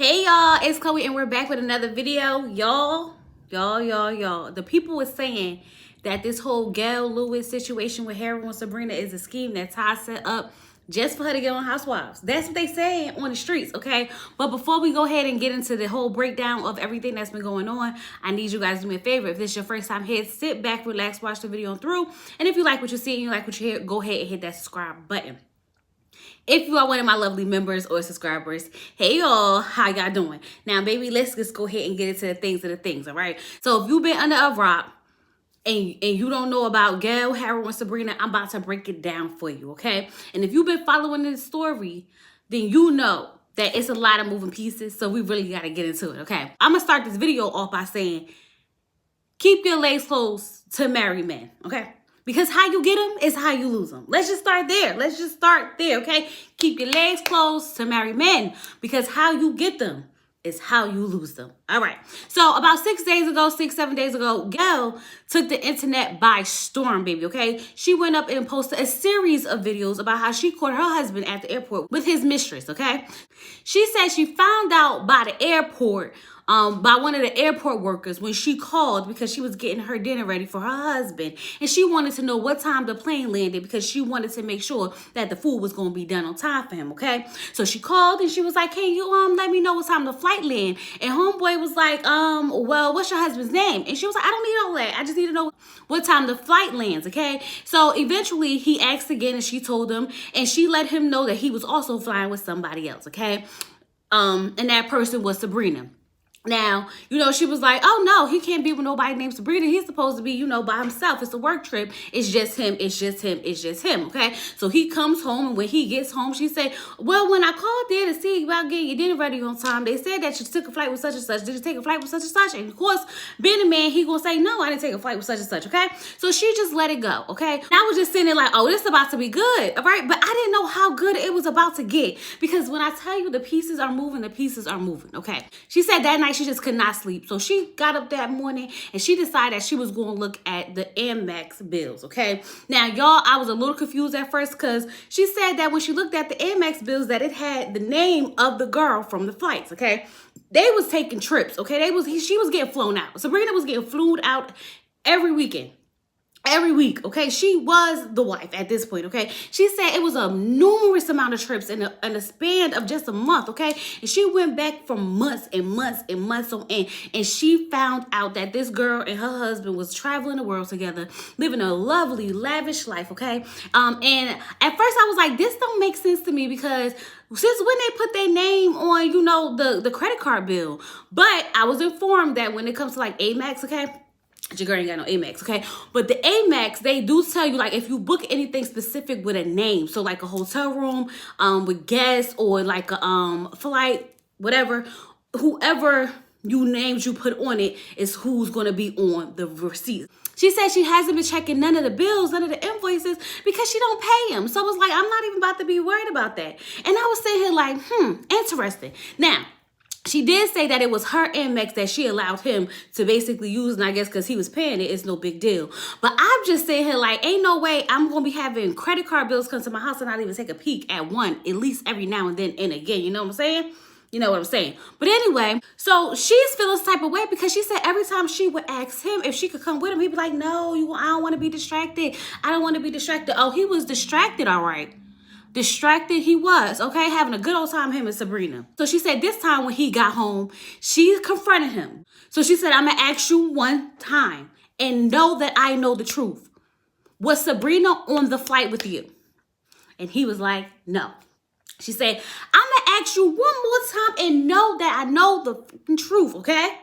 Hey y'all, it's Chloe and we're back with another video. Y'all. The people were saying that this whole Gail Lewis situation with Harold and Sabrina is a scheme that Ty set up just for her to get on Housewives. That's what they say on the streets, okay? But before we go ahead and get into the whole breakdown of everything that's been going on, I need you guys to do me a favor. If this is your first time here, sit back, relax, watch the video through. And if you like what you see and you like what you hear, go ahead and hit that subscribe button. If you are one of my lovely members or subscribers, hey y'all, how y'all doing? Now, baby, let's just go ahead and get into the things, all right? So if you've been under a rock and you don't know about Gail, Harold, and Sabrina, I'm about to break it down for you, okay? And if you've been following this story, then you know that it's a lot of moving pieces, so we really got to get into it, okay? I'm going to start this video off by saying, keep your legs closed to married men, okay? Because how you get them is how you lose them. Let's just start there. Okay? Keep your legs closed to married men. Because how you get them is how you lose them. All right. So about 7 days ago, Gail took the internet by storm, baby, okay? She went up and posted a series of videos about how she caught her husband at the airport with his mistress, okay? She said she found out by the airport by one of the airport workers when she called because she was getting her dinner ready for her husband. And she wanted to know what time the plane landed because she wanted to make sure that the food was going to be done on time for him, okay? So she called and she was like, can you let me know what time the flight land? And homeboy was like, well, what's your husband's name? And she was like, I don't need all that. I just need to know what time the flight lands, okay? So eventually he asked again and she told him, and she let him know that he was also flying with somebody else, okay? And that person was Sabrina. Now, she was like, oh, no, he can't be with nobody named Sabrina. He's supposed to be, by himself. It's a work trip. It's just him. Okay? So he comes home, and when he gets home, she said, well, when I called there to see about getting your dinner ready on time, they said that you took a flight with such and such. Did you take a flight with such and such? And, of course, being a man, he going to say, no, I didn't take a flight with such and such, okay? So she just let it go, okay? And I was just sitting there like, oh, this is about to be good, all right? But I didn't know how good it was about to get because when I tell you the pieces are moving, okay? She said that night, she just could not sleep. So she got up that morning and she decided that she was going to look at the Amex bills, okay? Now, y'all, I was a little confused at first because she said that when she looked at the Amex bills that it had the name of the girl from the flights, okay? They was taking trips, okay? She was getting flown out. Sabrina was getting flown out every weekend. Every week, okay? She was the wife at this point, okay? She said it was a numerous amount of trips in a span of just a month, okay? And she went back for months and months on end. And she found out that this girl and her husband was traveling the world together, living a lovely, lavish life, okay? And at first I was like, this don't make sense to me because since when they put their name on, the credit card bill? But I was informed that when it comes to like Amex, okay? Your girl ain't got no Amex, okay? But the Amex, they do tell you, like, if you book anything specific with a name, so like a hotel room with guests or like a flight, whatever, whoever you put on it is who's going to be on the receipt. She said she hasn't been checking none of the bills, none of the invoices because she don't pay them. So it was like, I'm not even about to be worried about that. And I was sitting here like, interesting. Now, she did say that it was her Amex that she allowed him to basically use, and I guess because he was paying it, it's no big deal. But I'm just sitting here like, ain't no way I'm going to be having credit card bills come to my house and not even take a peek at one, at least every now and then and again. You know what I'm saying? You know what I'm saying? But anyway, so she's feeling this type of way because she said every time she would ask him if she could come with him, he'd be like, no, I don't want to be distracted. I don't want to be distracted. Oh, he was distracted, all right. Distracted he was, okay? Having a good old time, him and Sabrina. So she said this time when he got home, she confronted him. So she said, I'm going to ask you one time and know that I know the truth. Was Sabrina on the flight with you? And he was like, no. She said, I'm going to ask you one more time and know that I know the truth, okay?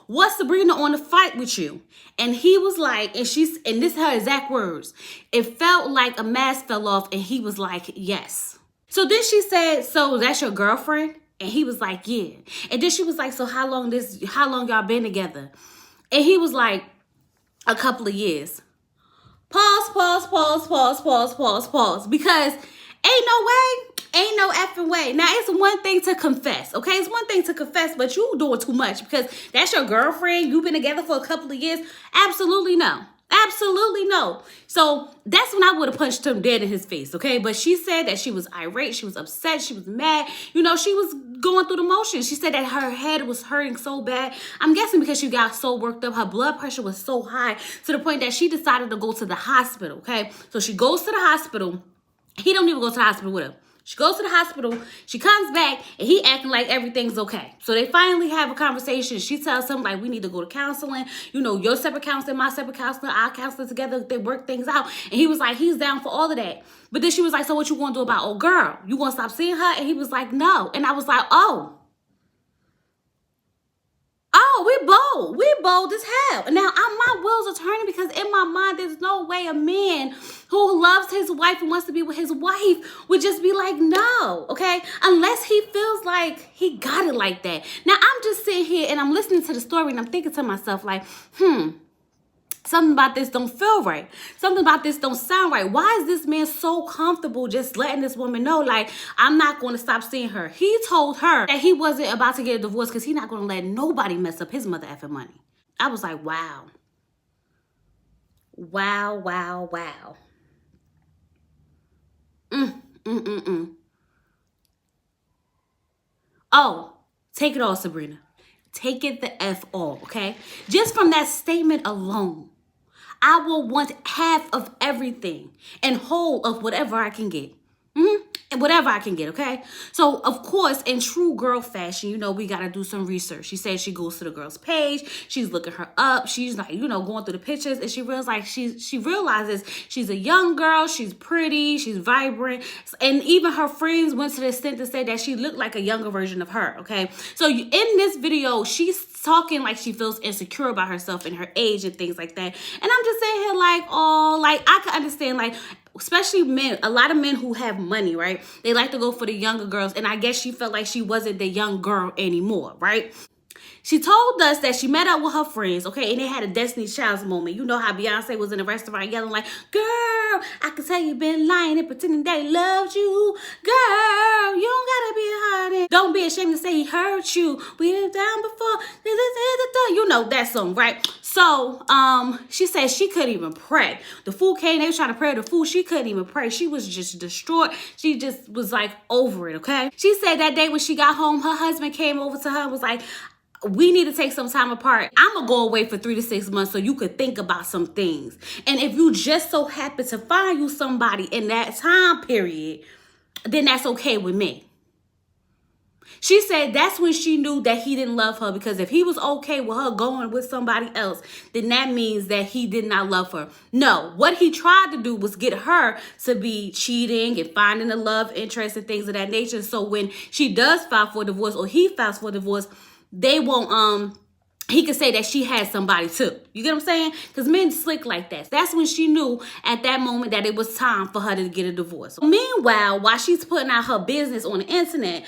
Was Sabrina on the flight with you? And he was like, and this is her exact words, it felt like a mask fell off, and he was like, yes. So then she said, so that's your girlfriend? And he was like, yeah. And then she was like, so how long y'all been together? And he was like, a couple of years. Pause. Because ain't no way. Ain't no effing way. Now, it's one thing to confess, okay? It's one thing to confess, but you doing too much because that's your girlfriend. You've been together for a couple of years. Absolutely no. Absolutely no. So that's when I would have punched him dead in his face, okay? But she said that she was irate, she was upset, she was mad. You know, she was going through the motions. She said that her head was hurting so bad. I'm guessing because she got so worked up, her blood pressure was so high to the point that she decided to go to the hospital, okay? So she goes to the hospital. He don't even go to the hospital with her. She goes to the hospital, she comes back, and he acting like everything's okay. So they finally have a conversation. She tells him, like, we need to go to counseling. You know, your separate counseling, my separate counseling, our counseling together. They work things out. And he was like, he's down for all of that. But then she was like, so what you gonna do about old girl? You gonna stop seeing her? And he was like, no. And I was like, oh, we bold as hell. Now, my wheels are turning because in my mind, there's no way a man who loves his wife and wants to be with his wife would just be like, no, okay? Unless he feels like he got it like that. Now, I'm just sitting here and I'm listening to the story and I'm thinking to myself like, something about this don't feel right. Something about this don't sound right. Why is this man so comfortable just letting this woman know, like, I'm not going to stop seeing her? He told her that he wasn't about to get a divorce because he's not going to let nobody mess up his mother effing money. I was like, wow. Wow, wow, wow. Oh, take it all, Sabrina. Take it the F all, okay? Just from that statement alone, I will want half of everything and whole of whatever I can get. And whatever I can get, okay? So, of course, in true girl fashion, you know, we got to do some research. She said she goes to the girl's page. She's looking her up. She's like, you know, going through the pictures. And she realizes she's a young girl. She's pretty. She's vibrant. And even her friends went to the extent to say that she looked like a younger version of her, okay? So, in this video, she's talking like she feels insecure about herself and her age and things like that. And I'm just saying here like, oh, like I can understand, like, especially men, a lot of men who have money, right? They like to go for the younger girls. And I guess she felt like she wasn't the young girl anymore, right? She told us that she met up with her friends, okay, and they had a Destiny's Child's moment. You know how Beyonce was in a restaurant yelling like, girl, I can tell you've been lying and pretending they loved you. Girl, you don't gotta be hiding. Don't be ashamed to say he hurt you. We been down before. You know that song, right? So, she said she couldn't even pray. The fool came, they was trying to pray the fool. She couldn't even pray. She was just distraught. She just was like over it, okay? She said that day when she got home, her husband came over to her and was like, we need to take some time apart. I'm going to go away for 3 to 6 months so you could think about some things. And if you just so happen to find you somebody in that time period, then that's okay with me. She said that's when she knew that he didn't love her, because if he was okay with her going with somebody else, then that means that he did not love her. No, what he tried to do was get her to be cheating and finding a love interest and things of that nature. So when she does file for divorce or he files for divorce, they won't, he could say that she had somebody too. You get what I'm saying? Because men slick like that. That's when she knew at that moment that it was time for her to get a divorce. Meanwhile, while she's putting out her business on the internet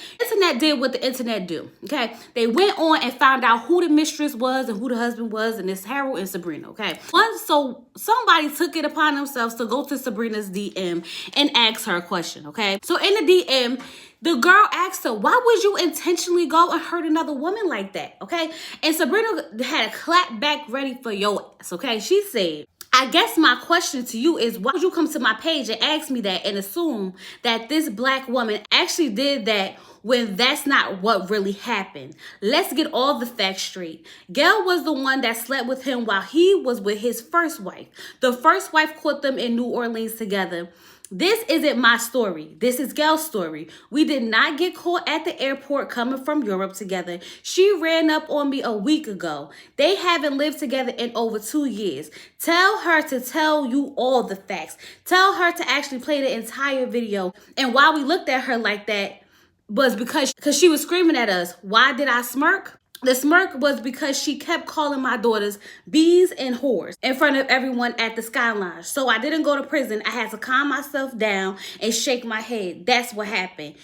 did what the internet do, okay? They went on and found out who the mistress was and who the husband was, and it's Harold and Sabrina, okay? So somebody took it upon themselves to go to Sabrina's DM and ask her a question, okay? So in the DM, the girl asked her, why would you intentionally go and hurt another woman like that, okay? And Sabrina had a clap back ready for your ass, okay? She said, I guess my question to you is, why would you come to my page and ask me that and assume that this black woman actually did that when that's not what really happened? Let's get all the facts straight. Gail was the one that slept with him while he was with his first wife. The first wife caught them in New Orleans together. This isn't my story. This is Gail's story. We did not get caught at the airport coming from Europe together. She ran up on me a week ago. They haven't lived together in over 2 years. Tell her to tell you all the facts. Tell her to actually play the entire video. And why we looked at her like that was because she was screaming at us. Why did I smirk? The smirk was because she kept calling my daughters bees and whores in front of everyone at the Sky Lounge. So I didn't go to prison. I had to calm myself down and shake my head. That's what happened.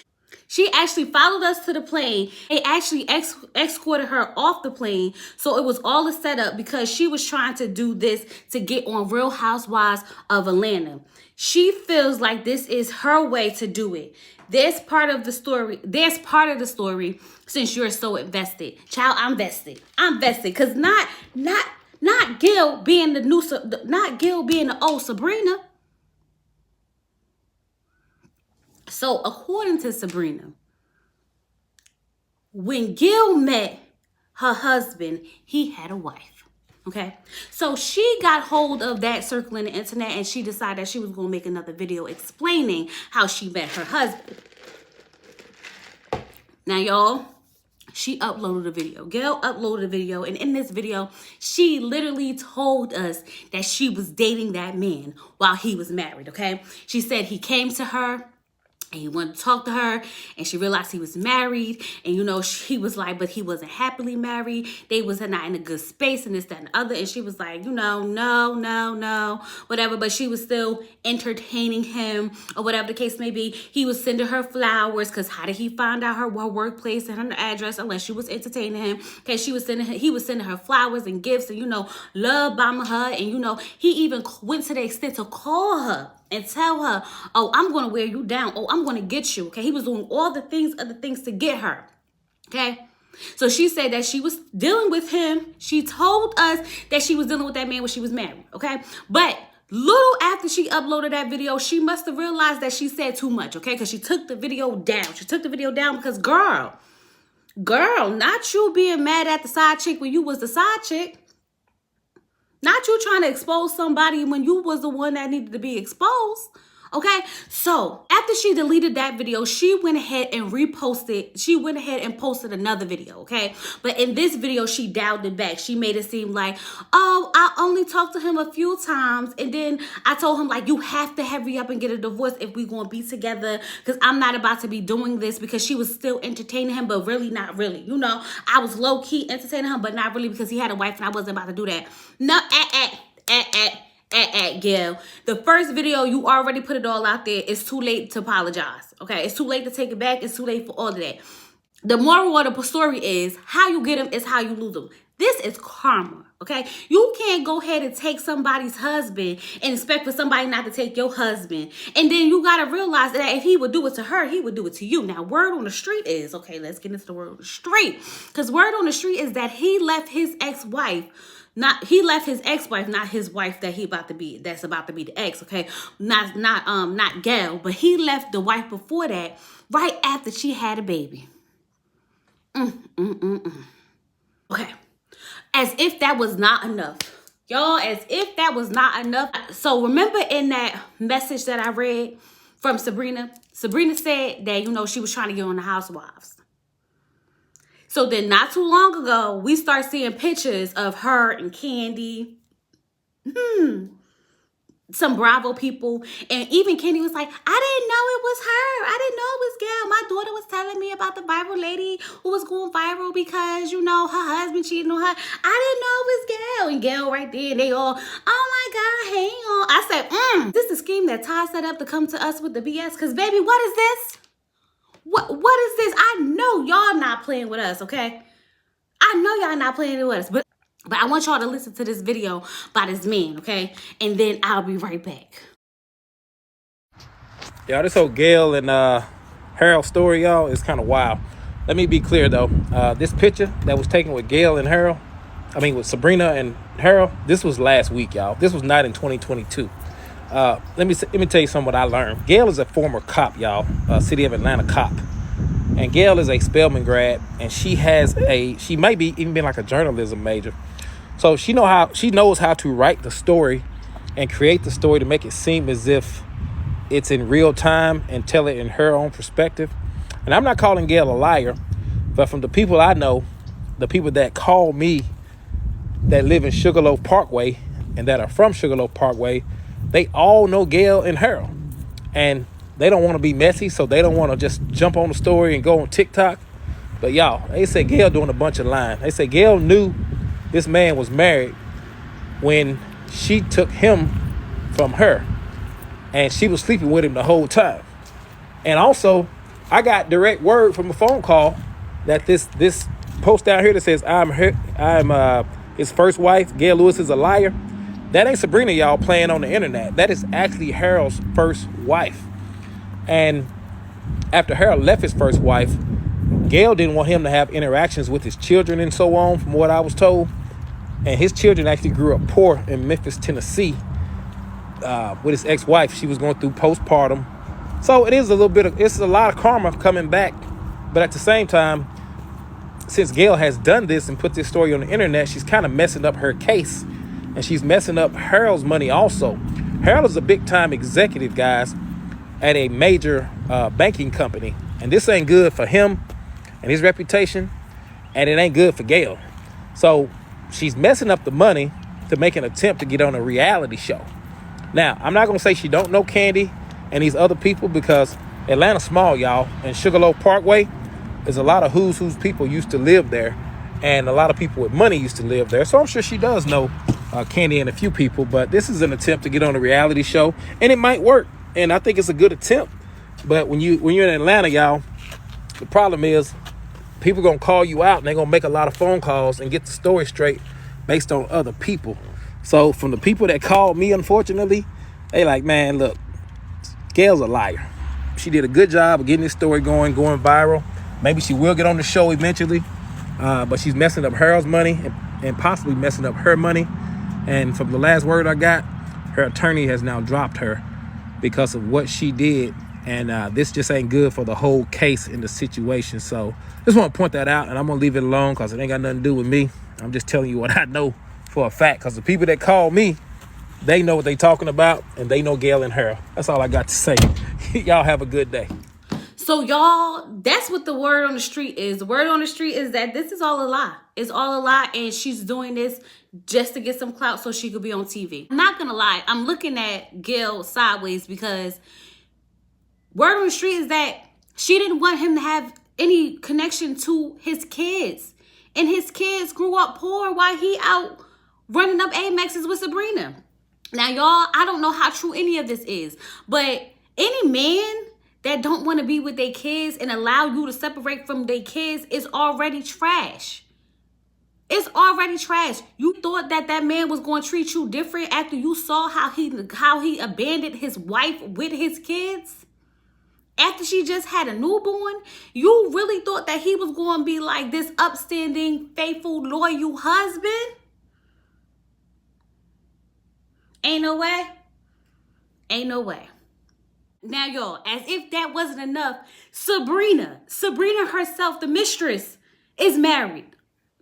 She actually followed us to the plane. They actually escorted her off the plane. So it was all a setup because she was trying to do this to get on Real Housewives of Atlanta. She feels like this is her way to do it. There's part of the story since you're so invested. Child, I'm vested. I'm vested because not Not Gail being the old Sabrina. So according to Sabrina, when Gail met her husband, he had a wife. Okay, so she got hold of that circling the internet, and she decided that she was going to make another video explaining how she met her husband. Now, y'all, she uploaded a video. Gail uploaded a video, and in this video, she literally told us that she was dating that man while he was married, okay? She said he came to her and he wanted to talk to her, and she realized he was married, and, you know, she was like, but he wasn't happily married. They was not in a good space, and this, that, and the other, and she was like, you know, no, whatever, but she was still entertaining him, or whatever the case may be. He was sending her flowers, because how did he find out her workplace and her address unless she was entertaining him? Okay, he was sending her flowers and gifts, and, you know, love bombing her, and, you know, he even went to the extent to call her and tell her, oh, I'm going to wear you down. Oh, I'm going to get you. Okay. He was doing all the other things to get her. Okay. So she said that she was dealing with him. She told us that she was dealing with that man when she was married. Okay. But little after she uploaded that video, she must have realized that she said too much. Okay. Because she took the video down. She took the video down because, girl, not you being mad at the side chick when you was the side chick. Not you trying to expose somebody when you was the one that needed to be exposed. Okay, so after she deleted that video, she went ahead and posted another video, okay? But in this video, she dialed it back. She made it seem like, oh, I only talked to him a few times, and then I told him, like, you have to hurry up and get a divorce if we gonna be together, because I'm not about to be doing this, because she was still entertaining him, but really not really. You know, I was low-key entertaining him, but not really, because he had a wife and I wasn't about to do that. No, Gail, the first video, you already put it all out there. It's too late to apologize. Okay, it's too late to take it back. It's too late for all of that. The moral of the story is, how you get them is how you lose them. This is karma. Okay, you can't go ahead and take somebody's husband and expect for somebody not to take your husband. And then you got to realize that if he would do it to her, he would do it to you. Now, word on the street is, okay, let's get into the word on the street. Because word on the street is that he left his ex-wife. He left his ex-wife, not his wife that's about to be the ex, okay? Not Gail, but he left the wife before that, right after she had a baby. Okay. As if that was not enough. Y'all, as if that was not enough. So remember in that message that I read from Sabrina said that, you know, she was trying to get on the Housewives. So then not too long ago, we start seeing pictures of her and Candy, some Bravo people. And even Candy was like, I didn't know it was her. I didn't know it was Gail. My daughter was telling me about the viral lady who was going viral because, you know, her husband cheated on her. I didn't know it was Gail. And Gail right there, and they all, oh my God, hang on. I said, this is the scheme that Ty set up to come to us with the BS. Because, baby, what is this? What is this? I know y'all not playing with us, okay? I know y'all not playing with us, but I want y'all to listen to this video by this man, okay? And then I'll be right back. Y'all, this whole Gail and Harold story, y'all, is kind of wild. Let me be clear, though. This picture that was taken with Gail and Harold, with Sabrina and Harold, this was last week, y'all. This was not in 2022. Let me tell you something what I learned. Gail is a former cop, y'all, City of Atlanta cop. And Gail is a Spelman grad, and she might be even been like a journalism major. So she knows how to write the story and create the story to make it seem as if it's in real time and tell it in her own perspective. And I'm not calling Gail a liar, but from the people I know, the people that call me that live in Sugarloaf Parkway and that are from Sugarloaf Parkway, they all know Gail and Harold, and they don't want to be messy, so they don't want to just jump on the story and go on TikTok. But y'all, they say Gail doing a bunch of lying. They say Gail knew this man was married when she took him from her, and she was sleeping with him the whole time. And also, I got direct word from a phone call that this post down here that says I'm his first wife, Gail Lewis, is a liar. That ain't Sabrina, y'all, playing on the internet. That is actually Harold's first wife. And after Harold left his first wife, Gail didn't want him to have interactions with his children and so on, from what I was told. And his children actually grew up poor in Memphis, Tennessee, with his ex-wife. She was going through postpartum. So it's a lot of karma coming back. But at the same time, since Gail has done this and put this story on the internet, she's kind of messing up her case. And she's messing up Harold's money also. Harold is a big-time executive, guys, at a major banking company. And this ain't good for him and his reputation. And it ain't good for Gail. So she's messing up the money to make an attempt to get on a reality show. Now, I'm not going to say she don't know Candy and these other people, because Atlanta's small, y'all. And Sugarloaf Parkway, there's a lot of who's people used to live there. And a lot of people with money used to live there. So I'm sure she does know Candy and a few people. But this is an attempt to get on a reality show. And it might work. And I think it's a good attempt. But when you're in Atlanta, y'all, the problem is people going to call you out, and they're going to make a lot of phone calls and get the story straight based on other people. So from the people that called me, unfortunately, they like, man, look, Gail's a liar. She did a good job of getting this story going viral. Maybe she will get on the show eventually, but she's messing up Harold's money and possibly messing up her money. And from the last word I got, her attorney has now dropped her because of what she did. And this just ain't good for the whole case in the situation. So just want to point that out, and I'm going to leave it alone because it ain't got nothing to do with me. I'm just telling you what I know for a fact, because the people that call me, they know what they talking about, and they know Gail and Harold. That's all I got to say. Y'all have a good day. So y'all, that's what the word on the street is. The word on the street is that this is all a lie. It's all a lie, and she's doing this just to get some clout so she could be on TV. I'm not going to lie. I'm looking at Gail sideways, because word on the street is that she didn't want him to have any connection to his kids. And his kids grew up poor while he out running up Amexes with Sabrina. Now, y'all, I don't know how true any of this is, but any man that don't want to be with their kids and allow you to separate from their kids is already trash. It's already trash. You thought that that man was going to treat you different after you saw how he abandoned his wife with his kids? After she just had a newborn? You really thought that he was going to be like this upstanding, faithful, loyal husband? Ain't no way. Ain't no way. Now, y'all, as if that wasn't enough, Sabrina herself, the mistress, is married.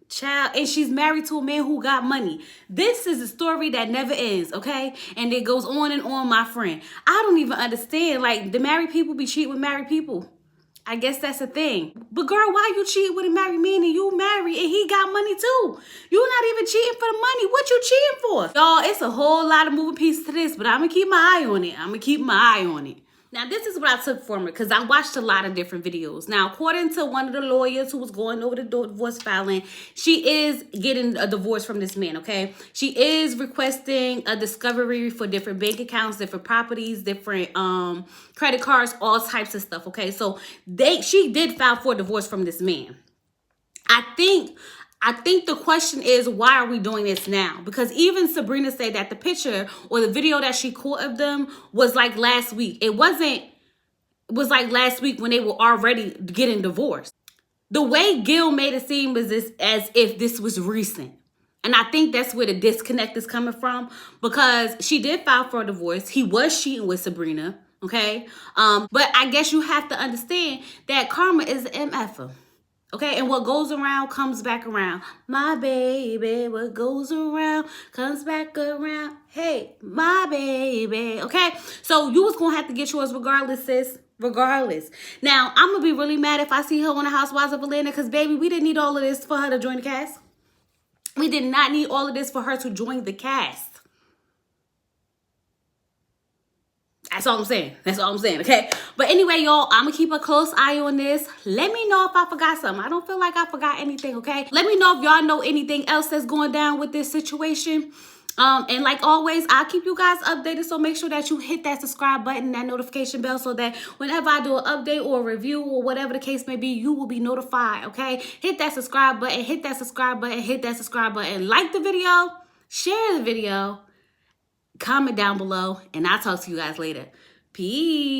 Child, and she's married to a man who got money. This is a story that never ends, okay? And it goes on and on, my friend. I don't even understand. Like, the married people be cheating with married people. I guess that's a thing. But girl, why you cheating with a married man and you married and he got money too? You're not even cheating for the money. What you cheating for? Y'all, it's a whole lot of moving pieces to this, but I'm going to keep my eye on it. Now, this is what I took from it, because I watched a lot of different videos. Now, according to one of the lawyers who was going over the divorce filing, she is getting a divorce from this man, okay? She is requesting a discovery for different bank accounts, different properties, different credit cards, all types of stuff, okay? So she did file for a divorce from this man. I think the question is, why are we doing this now? Because even Sabrina said that the picture or the video that she caught of them was like last week. It was like last week when they were already getting divorced. The way Gail made it seem was as if this was recent. And I think that's where the disconnect is coming from, because she did file for a divorce. He was cheating with Sabrina, okay? But I guess you have to understand that karma is an MFer. Okay, and what goes around comes back around. My baby, what goes around comes back around. Hey, my baby. Okay, so you was going to have to get yours regardless, sis. Regardless. Now, I'm going to be really mad if I see her on the Housewives of Atlanta, because, baby, we didn't need all of this for her to join the cast. We did not need all of this for her to join the cast. That's all I'm saying. That's all I'm saying, okay? But anyway, y'all, I'm going to keep a close eye on this. Let me know if I forgot something. I don't feel like I forgot anything, okay? Let me know if y'all know anything else that's going down with this situation. And like always, I'll keep you guys updated. So make sure that you hit that subscribe button, that notification bell, so that whenever I do an update or a review or whatever the case may be, you will be notified, okay? Hit that subscribe button, hit that subscribe button, hit that subscribe button. Like the video, share the video. Comment down below, and I'll talk to you guys later. Peace.